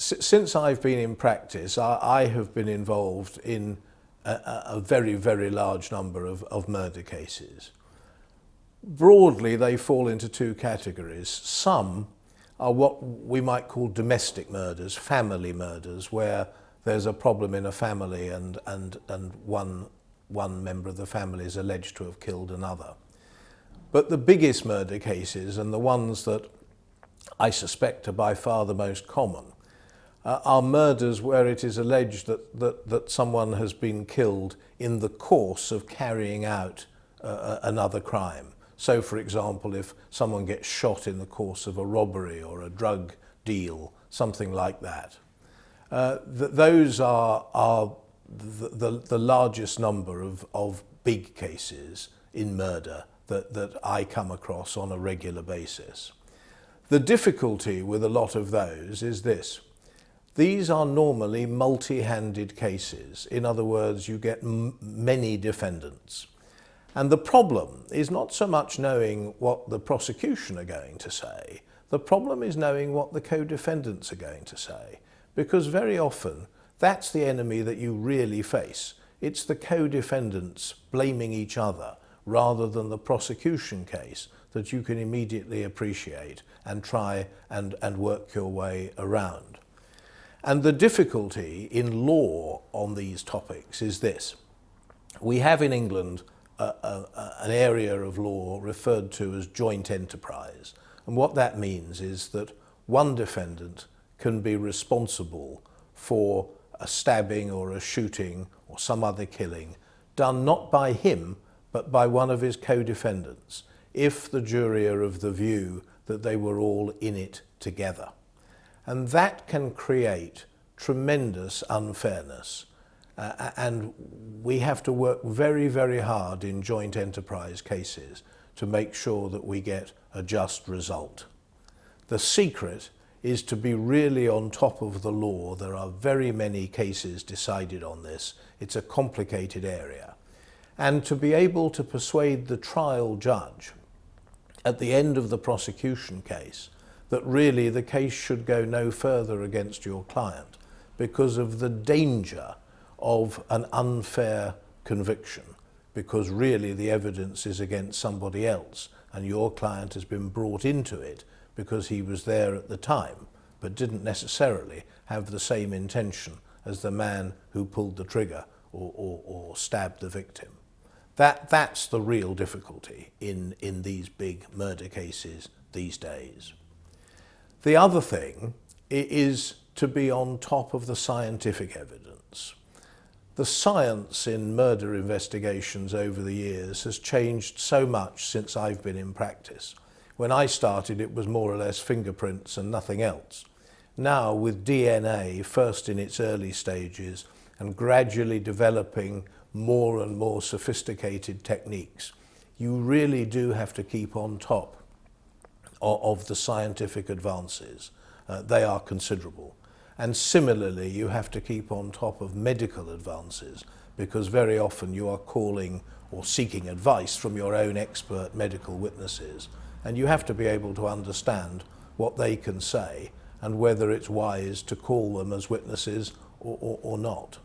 Since I've been in practice, I have been involved in a very, very large number of murder cases. Broadly, they fall into two categories. Some are what we might call domestic murders, family murders, where there's a problem in a family and one member of the family is alleged to have killed another. But the biggest murder cases, and the ones that I suspect are by far the most common, are murders where it is alleged that someone has been killed in the course of carrying out another crime. So, for example, if someone gets shot in the course of a robbery or a drug deal, something like that. Those are the largest number of big cases in murder that I come across on a regular basis. The difficulty with a lot of those is this. These are normally multi-handed cases. In other words, you get many defendants. And the problem is not so much knowing what the prosecution are going to say. The problem is knowing what the co-defendants are going to say. Because very often, that's the enemy that you really face. It's the co-defendants blaming each other rather than the prosecution case that you can immediately appreciate and try and work your way around. And the difficulty in law on these topics is this. We have in England an area of law referred to as joint enterprise. And what that means is that one defendant can be responsible for a stabbing or a shooting or some other killing done not by him but by one of his co-defendants, if the jury are of the view that they were all in it together. And that can create tremendous unfairness. And we have to work very, very hard in joint enterprise cases to make sure that we get a just result. The secret is to be really on top of the law. There are very many cases decided on this. It's a complicated area. And to be able to persuade the trial judge at the end of the prosecution case that really the case should go no further against your client because of the danger of an unfair conviction, because really the evidence is against somebody else and your client has been brought into it because he was there at the time but didn't necessarily have the same intention as the man who pulled the trigger or stabbed the victim. That's the real difficulty in these big murder cases these days. The other thing is to be on top of the scientific evidence. The science in murder investigations over the years has changed so much since I've been in practice. When I started, it was more or less fingerprints and nothing else. Now, with DNA, first in its early stages and gradually developing more and more sophisticated techniques, you really do have to keep on top of the scientific advances. They are considerable. And similarly, you have to keep on top of medical advances because very often you are calling or seeking advice from your own expert medical witnesses. And you have to be able to understand what they can say and whether it's wise to call them as witnesses or not.